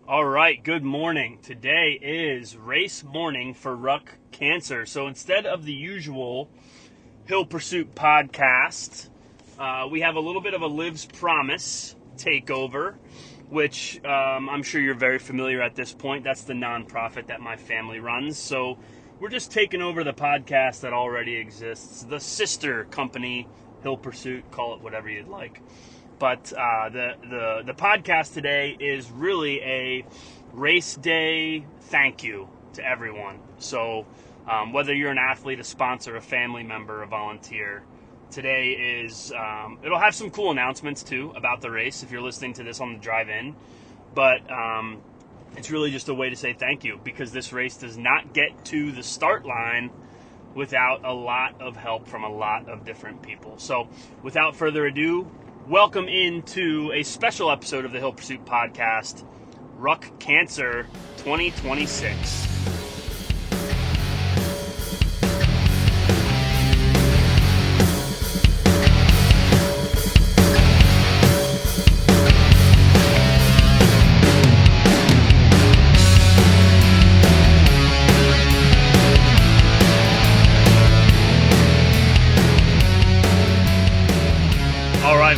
All right, good morning. Today is race morning for RUCK Cancer. So instead of the usual Hill Pursuit podcast, we have a little bit of a Liv's Promise takeover, which I'm sure you're very familiar at this point. That's the nonprofit that my family runs. So we're just taking over the podcast that already exists, the sister company, Hill Pursuit, call it whatever you'd like. But the podcast today is really a race day thank you to everyone. So whether you're an athlete, a sponsor, a family member, a volunteer, today is it'll have some cool announcements too about the race if you're listening to this on the drive-in. But it's really just a way to say thank you, because this race does not get to the start line without a lot of help from a lot of different people. So without further ado, welcome into a special episode of the Hill Pursuit Podcast, RUCK Cancer 2026.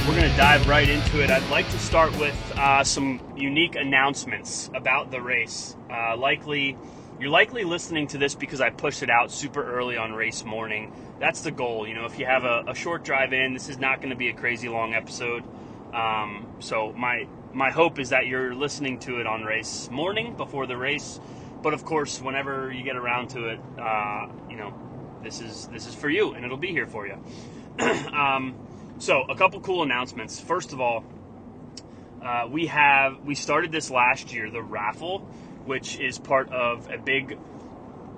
We're going to dive right into it. I'd like to start with some unique announcements about the race. You're likely listening to this because I pushed it out super early on race morning. That's the goal. You know, if you have a short drive in, this is not going to be a crazy long episode. So my hope is that you're listening to it on race morning before the race. But of course, whenever you get around to it, this is for you, and it'll be here for you. So a couple cool announcements. First of all, we started this last year, the raffle, which is part of a big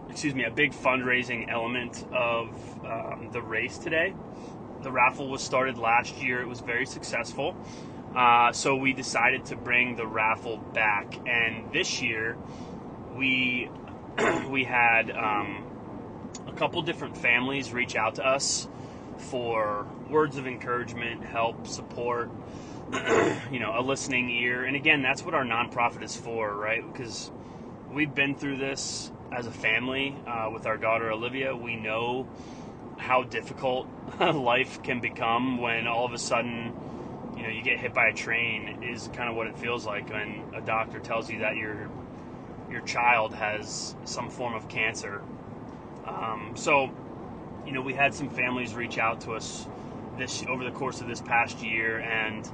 fundraising element of the race today. The raffle was started last year. It was very successful. So we decided to bring the raffle back. And this year we had a couple different families reach out to us for words of encouragement, help, support, a listening ear. And again, that's what our nonprofit is for, right? Because we've been through this as a family with our daughter Olivia. We know how difficult life can become when all of a sudden, you get hit by a train, is kind of what it feels like when a doctor tells you that your child has some form of cancer. We had some families reach out to us over the course of this past year, and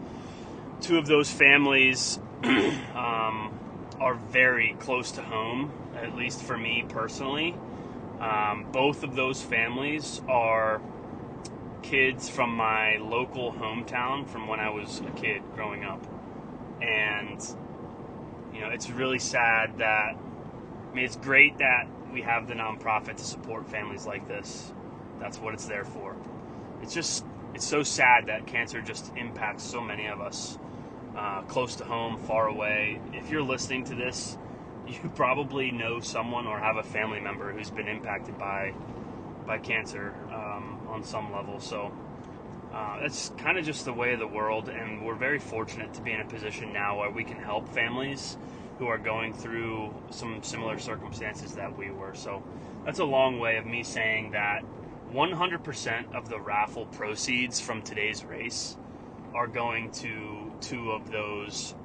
two of those families are very close to home, at least for me personally. Both of those families are kids from my local hometown from when I was a kid growing up. And, it's really sad that, it's great that we have the nonprofit to support families like this. That's what it's there for. It's so sad that cancer just impacts so many of us, close to home, far away. If you're listening to this, you probably know someone or have a family member who's been impacted by cancer on some level. So it's kind of just the way of the world, and we're very fortunate to be in a position now where we can help families who are going through some similar circumstances that we were. So that's a long way of me saying that 100% of the raffle proceeds from today's race are going to two of those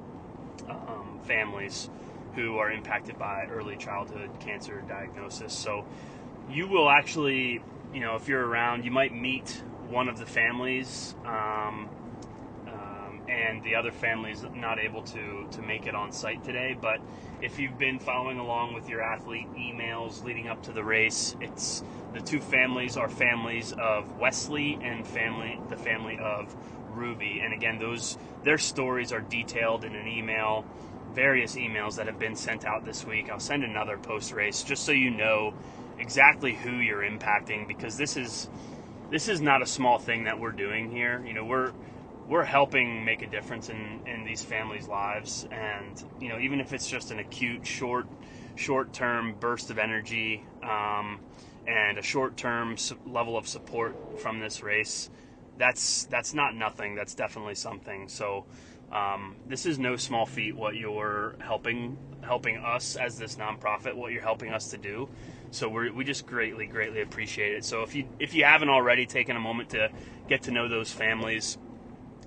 families who are impacted by early childhood cancer diagnosis. So you will actually, if you're around, you might meet one of the families, and the other family is not able to make it on site today. But if you've been following along with your athlete emails leading up to the race, the two families are families of Wesley and the family of Ruby. And again, their stories are detailed in an email, various emails that have been sent out this week. I'll send another post-race just so you know exactly who you're impacting, because this is not a small thing that we're doing here. We're helping make a difference in these families' lives, and even if it's just an acute short-term burst of energy and a short-term level of support from this race, that's not nothing. That's definitely something. So This is no small feat what you're helping us as this nonprofit, what you're helping us to do. So we just greatly appreciate it. So if you haven't already taken a moment to get to know those families,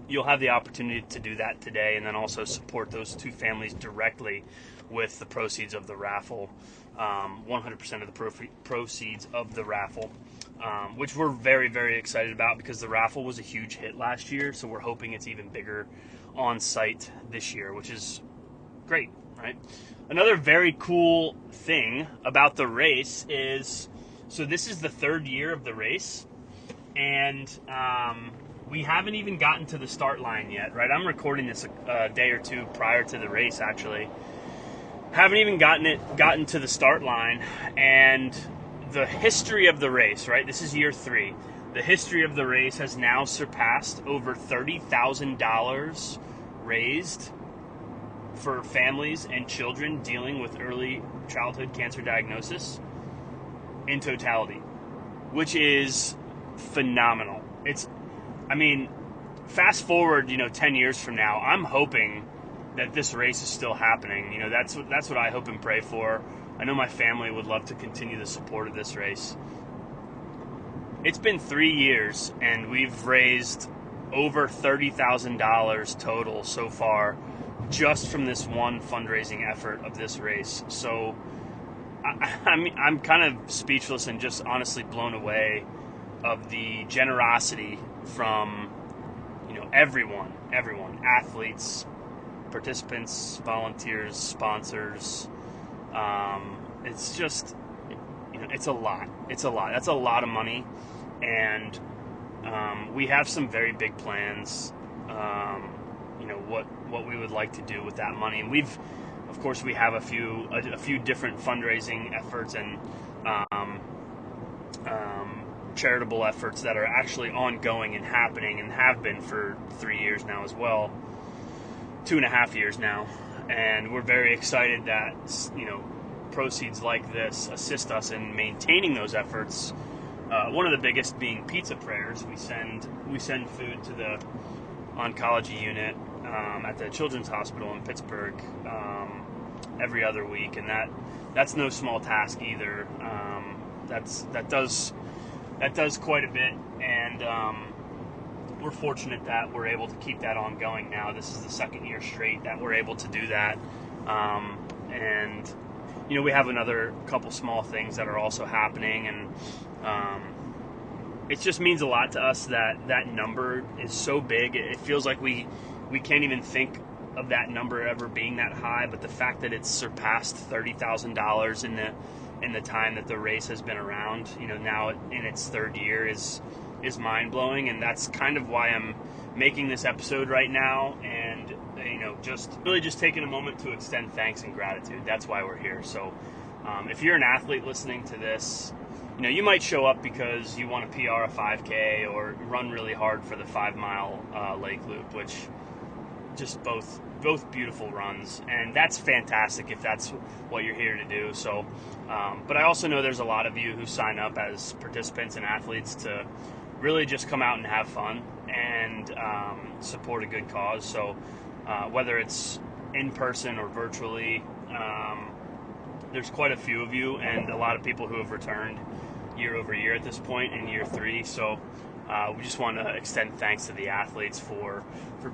you'll have the opportunity to do that today, and then also support those two families directly with the proceeds of the raffle, 100% of the proceeds of the raffle, which we're very excited about because the raffle was a huge hit last year, so we're hoping it's even bigger on site this year, which is great, right? Another very cool thing about the race is, so this is the third year of the race, and we haven't even gotten to the start line yet, right? I'm recording this a day or two prior to the race, actually. Haven't even gotten to the start line, and the history of the race, right? This is year 3. The history of the race has now surpassed over $30,000 raised for families and children dealing with early childhood cancer diagnosis in totality, which is phenomenal. Fast forward, 10 years from now, I'm hoping that this race is still happening. That's what I hope and pray for. I know my family would love to continue the support of this race. It's been 3 years, and we've raised over $30,000 total so far, just from this one fundraising effort of this race. So I'm kind of speechless and just honestly blown away of the generosity from everyone, athletes, participants, volunteers, sponsors. It's just, it's a lot. That's a lot of money, and we have some very big plans. What we would like to do with that money, and we have a few different fundraising efforts and charitable efforts that are actually ongoing and happening and have been for 3 years now as well, 2.5 years now, and we're very excited that proceeds like this assist us in maintaining those efforts. One of the biggest being pizza prayers. We send food to the oncology unit at the Children's Hospital in Pittsburgh every other week, and that's no small task either. That does quite a bit, and we're fortunate that we're able to keep that ongoing now. This is the second year straight that we're able to do that, and we have another couple small things that are also happening, and it just means a lot to us that number is so big. It feels like we can't even think of that number ever being that high, but the fact that it's surpassed $30,000 in the time that the race has been around, now in its third year, is mind-blowing, and that's kind of why I'm making this episode right now, and just taking a moment to extend thanks and gratitude. That's why we're here. So if you're an athlete listening to this, you might show up because you want to PR a 5K or run really hard for the 5-mile lake loop, which just both beautiful runs, and that's fantastic if that's what you're here to do. So but I also know there's a lot of you who sign up as participants and athletes to really just come out and have fun and support a good cause. So whether it's in person or virtually, there's quite a few of you, and a lot of people who have returned year over year at this point in year 3. So we just want to extend thanks to the athletes for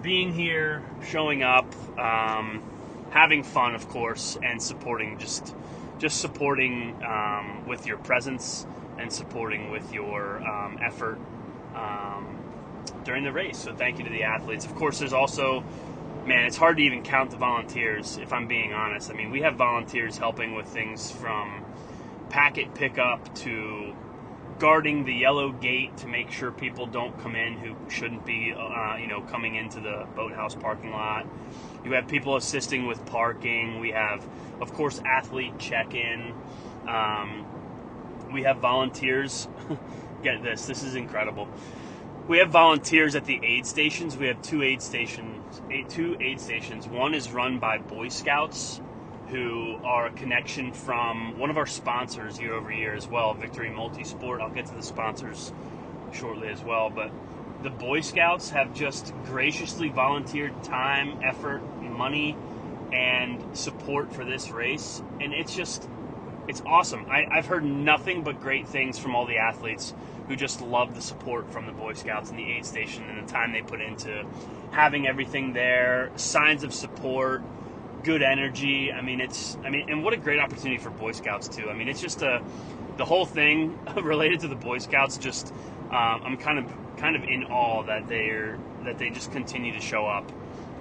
being here, showing up, having fun, of course, and supporting, just supporting with your presence and supporting with your effort during the race. So thank you to the athletes. Of course, there's also, it's hard to even count the volunteers, if I'm being honest. We have volunteers helping with things from packet pickup to guarding the yellow gate to make sure people don't come in who shouldn't be, coming into the boathouse parking lot. You have people assisting with parking. We have, of course, athlete check-in. We have volunteers. Get this. This is incredible. We have volunteers at the aid stations. We have two aid stations. One is run by Boy Scouts, who are a connection from one of our sponsors year over year as well, Victory MULTISPORT. I'll get to the sponsors shortly as well, but the Boy Scouts have just graciously volunteered time, effort, money, and support for this race, and it's awesome. I've heard nothing but great things from all the athletes who just love the support from the Boy Scouts and the aid station and the time they put into having everything there, signs of support, good energy. And what a great opportunity for Boy Scouts too. I mean, it's just the whole thing related to the Boy Scouts. Just I'm kind of in awe that they just continue to show up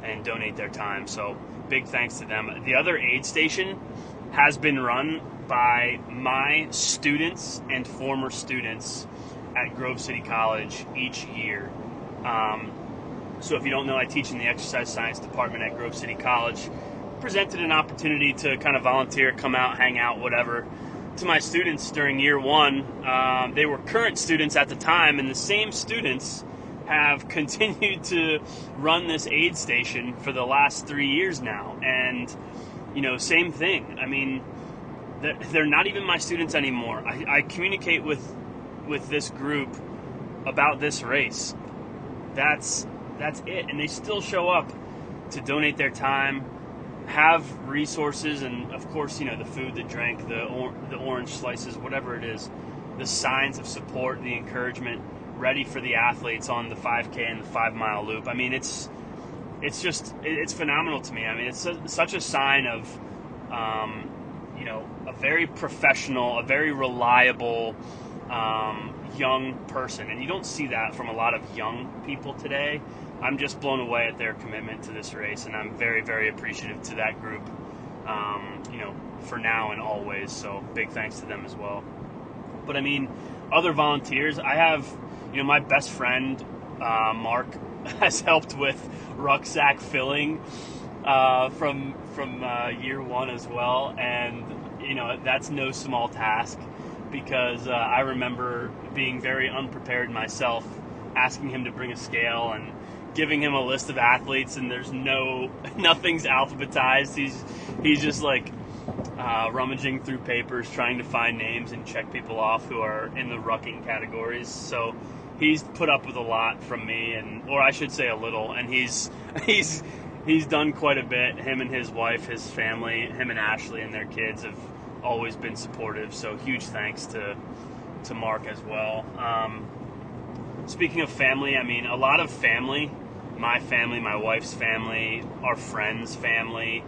and donate their time. So big thanks to them. The other aid station has been run by my students and former students at Grove City College each year. So if you don't know, I teach in the exercise science department at Grove City College. Presented an opportunity to kind of volunteer, come out, hang out, whatever, to my students during year one. They were current students at the time, and the same students have continued to run this aid station for the last 3 years now. And, same thing. I mean, they're not even my students anymore. I communicate with this group about this race. That's it. And they still show up to donate their time, have resources, and of course, the food, the drink, the orange slices, whatever it is, the signs of support, the encouragement, ready for the athletes on the 5K and the 5-mile loop. I mean, it's phenomenal to me. I mean, it's such a sign of, a very professional, a very reliable, young person. And you don't see that from a lot of young people today. I'm just blown away at their commitment to this race, and I'm very, very appreciative to that group, for now and always. So big thanks to them as well. But I mean, other volunteers, I have, my best friend, Mark, has helped with rucksack filling from year one as well, and that's no small task, because I remember being very unprepared myself, asking him to bring a scale and giving him a list of athletes, and nothing's alphabetized. He's just like rummaging through papers, trying to find names and check people off who are in the rucking categories. So he's put up with a lot from me, or I should say a little, and he's done quite a bit. Him and his wife, his family, him and Ashley and their kids have always been supportive. So huge thanks to Mark as well. Speaking of family, I mean, a lot of family, my wife's family, our friends' family,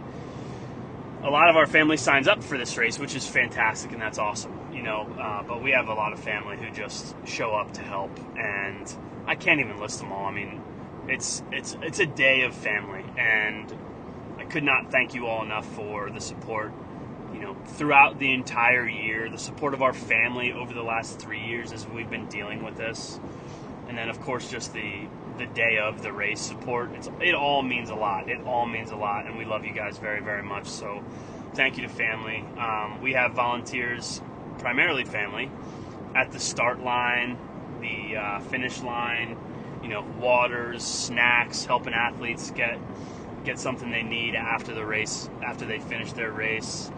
a lot of our family signs up for this race, which is fantastic, and that's awesome, but we have a lot of family who just show up to help, and I can't even list them all. I mean, it's a day of family, and I could not thank you all enough for the support, throughout the entire year, the support of our family over the last 3 years as we've been dealing with this. And then, of course, just the day of the race support. It all means a lot. It all means a lot, and we love you guys very, very much. So thank you to family. We have volunteers, primarily family, at the start line, the finish line, waters, snacks, helping athletes get something they need after the race, after they finish their race.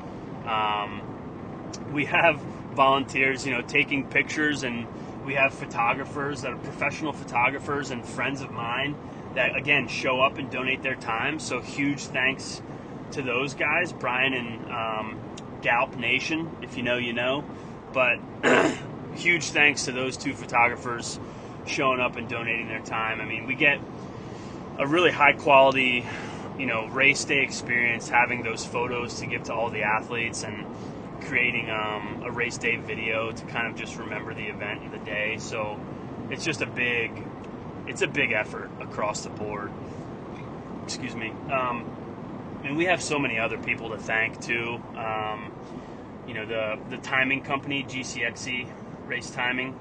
We have volunteers, taking pictures, and we have photographers that are professional photographers and friends of mine that, again, show up and donate their time. So huge thanks to those guys, Brian and Galp Nation. If you know, you know. But huge thanks to those two photographers showing up and donating their time. I mean, we get a really high quality, race day experience having those photos to give to all the athletes, and creating a race day video to kind of just remember the event and the day. So it's just a big effort across the board. Excuse me. And we have so many other people to thank too. The timing company, GCXC Race Timing,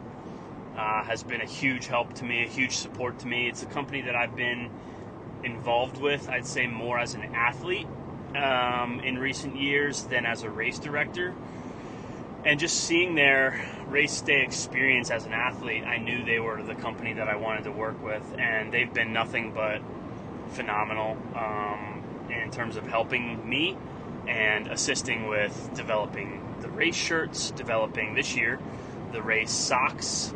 has been a huge help to me, a huge support to me. It's a company that I've been involved with, I'd say, more as an athlete in recent years than as a race director. And just seeing their race day experience as an athlete, I knew they were the company that I wanted to work with, and they've been nothing but phenomenal in terms of helping me and assisting with developing the race shirts, developing this year the race socks,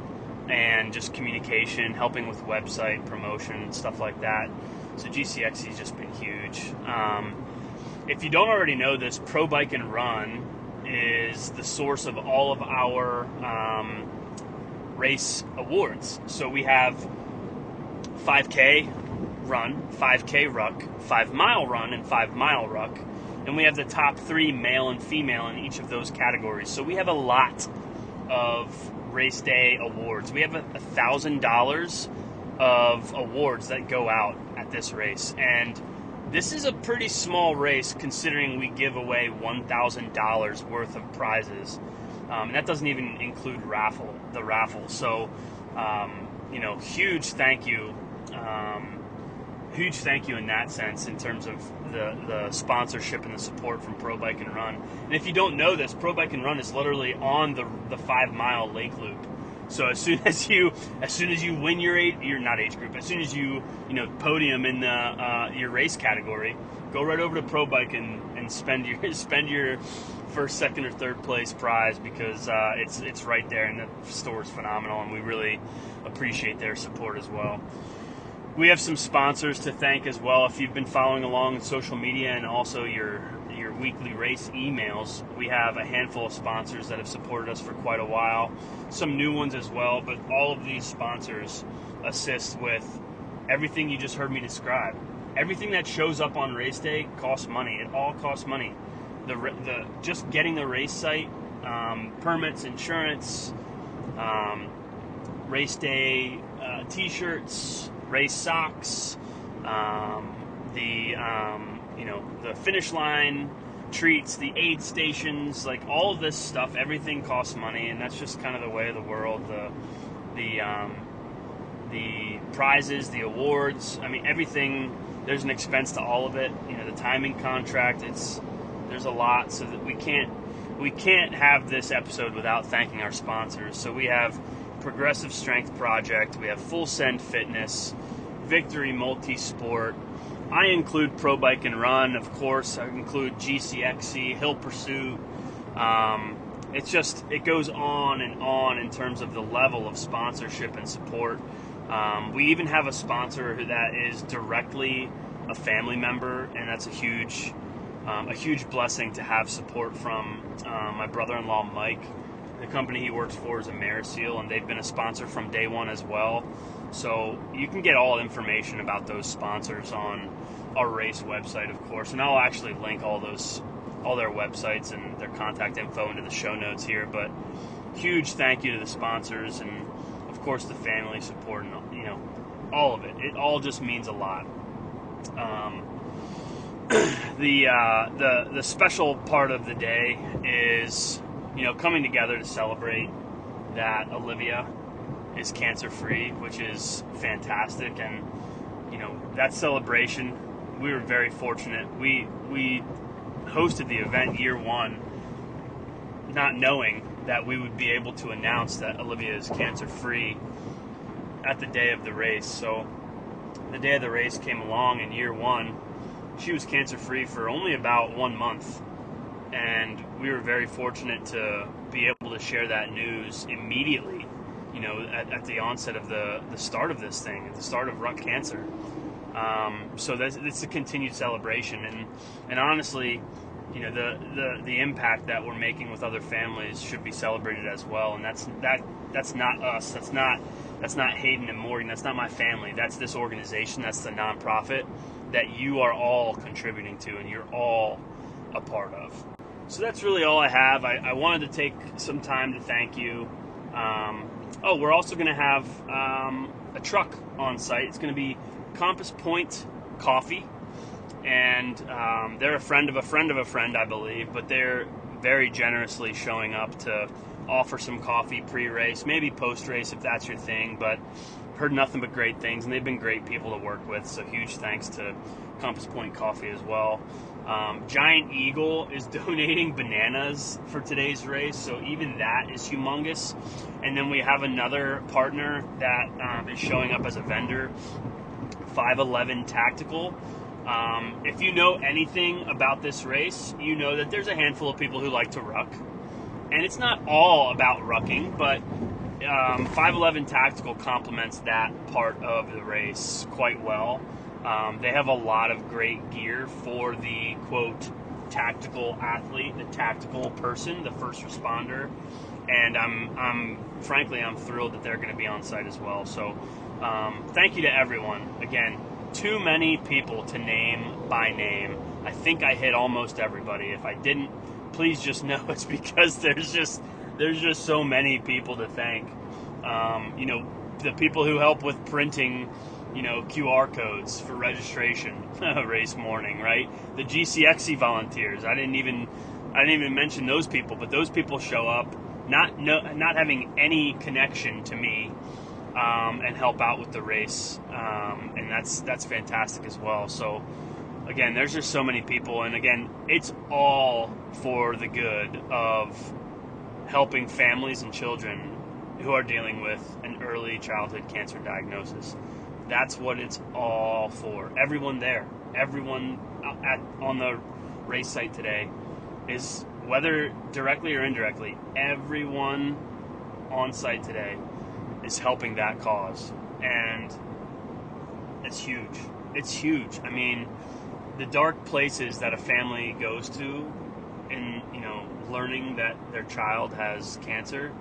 and just communication, helping with website promotion and stuff like that. So GCXC has just been huge. If you don't already know this, Pro Bike and Run is the source of all of our race awards. So we have 5K run, 5K ruck, 5-mile run, and 5-mile ruck. And we have the top 3 male and female in each of those categories. So we have a lot of race day awards. We have $1,000 of awards that go out at this race. And this is a pretty small race considering we give away $1,000 worth of prizes. And that doesn't even include the raffle. So, huge thank you. Huge thank you in that sense in terms of the sponsorship and the support from Pro Bike and Run. And if you don't know this, Pro Bike and Run is literally on the 5-mile lake loop. So as soon as you win your not age group, as soon as you podium in your race category, go right over to Pro Bike and spend your first, second, or third place prize, because it's right there, and the store is phenomenal, and we really appreciate their support as well. We have some sponsors to thank as well. If you've been following along in social media and also your weekly race emails, we have a handful of sponsors that have supported us for quite a while. Some new ones as well, but all of these sponsors assist with everything you just heard me describe. Everything that shows up on race day costs money. It all costs money. The just getting the race site, permits, insurance, race day t-shirts, race socks, the finish line treats, the aid stations, like all of this stuff, everything costs money, and that's just kind of the way of the world. The prizes, the awards, everything, there's an expense to all of it. The timing contract, there's a lot, so that we can't have this episode without thanking our sponsors. So we have Progressive Strength Project, we have Full Send Fitness, Victory MULTISPORT. I include Pro Bike and Run, of course. I include GCXC, Hill Pursuit. It goes on and on in terms of the level of sponsorship and support. We even have a sponsor that is directly a family member, and that's a huge blessing to have support from my brother-in-law Mike. The company he works for is Ameriseal, and they've been a sponsor from day one as well. So you can get all information about those sponsors on our race website, of course, and I'll actually link all their websites and their contact info into the show notes here. But huge thank you to the sponsors, and of course the family support, and all of it. It all just means a lot. The special part of the day is coming together to celebrate that Olivia is cancer-free, which is fantastic. And that celebration, we were very fortunate. We hosted the event year one, not knowing that we would be able to announce that Olivia is cancer-free at the day of the race. So the day of the race came along in year one. She was cancer-free for only about 1 month, and we were very fortunate to be able to share that news immediately, at the onset of the start of this thing, at the start of RUCK Cancer. So it's a continued celebration, and honestly, the impact that we're making with other families should be celebrated as well. And that's not us. That's not Hayden and Morgan. That's not my family. That's this organization. That's the nonprofit that you are all contributing to, and you're all a part of. So that's really all I have. I wanted to take some time to thank you. We're also going to have a truck on site. It's going to be Compass Point Coffee, and they're a friend of a friend of a friend, I believe, but they're very generously showing up to offer some coffee pre-race, maybe post-race if that's your thing, but heard nothing but great things, and they've been great people to work with, so huge thanks to Compass Point Coffee as well. Giant Eagle is donating bananas for today's race, so even that is humongous. And then we have another partner that is showing up as a vendor, 511 Tactical. If you know anything about this race, you know that there's a handful of people who like to ruck. And it's not all about rucking, but 511 Tactical complements that part of the race quite well. They have a lot of great gear for the, quote, tactical athlete, the tactical person, the first responder, and I'm frankly thrilled that they're going to be on site as well. So thank you to everyone. Again, too many people to name by name. I think I hit almost everybody. If I didn't, please just know it's because there's just so many people to thank. The people who help with printing, QR codes for registration race morning, right? The GCXC volunteers. I didn't even mention those people, but those people show up not having any connection to me, and help out with the race, and that's fantastic as well. So again, there's just so many people, and again, it's all for the good of helping families and children who are dealing with an early childhood cancer diagnosis. That's what it's all for. Everyone there, everyone on the race site today is, whether directly or indirectly, everyone on site today is helping that cause. And it's huge. It's huge. I mean, the dark places that a family goes to in, learning that their child has cancer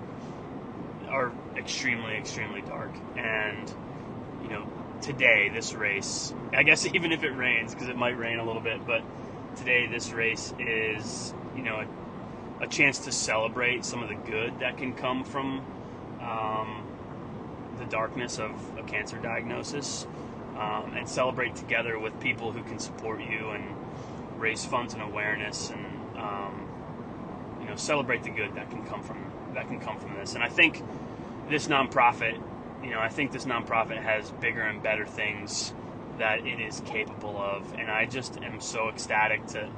are extremely, extremely dark. And, today, this race, I guess even if it rains, because it might rain a little bit, but today this race is, a chance to celebrate some of the good that can come from the darkness of a cancer diagnosis, and celebrate together with people who can support you and raise funds and awareness, and celebrate the good that can come from this. And I think this nonprofit, has bigger and better things that it is capable of, and I just am so ecstatic to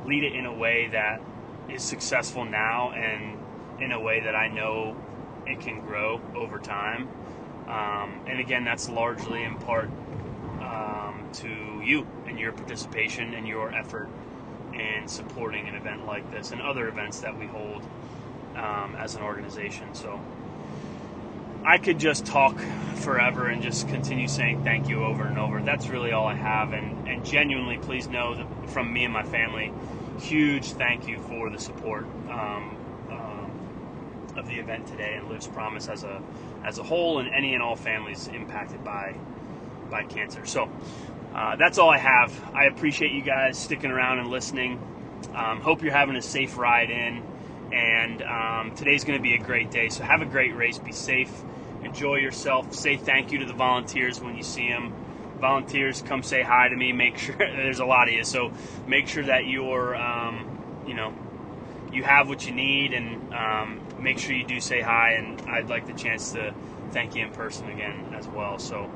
lead it in a way that is successful now, and in a way that I know it can grow over time. And again, that's largely in part to you and your participation and your effort in supporting an event like this and other events that we hold as an organization. So I could just talk forever and just continue saying thank you over and over. That's really all I have. And genuinely, please know that from me and my family, huge thank you for the support of the event today and Live's Promise as a whole, and any and all families impacted by cancer. So that's all I have. I appreciate you guys sticking around and listening. Hope you're having a safe ride in, and today's going to be a great day. So have a great race. Be safe. Enjoy yourself. Say thank you to the volunteers when you see them. Volunteers, come say hi to me. Make sure there's a lot of you, so make sure that you're you have what you need, and make sure you do say hi. And I'd like the chance to thank you in person again as well. So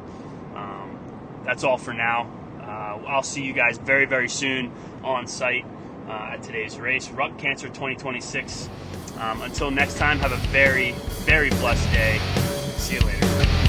that's all for now. I'll see you guys very, very soon on site at today's race, RUCK Cancer 2026. Until next time, have a very, very blessed day. See you later.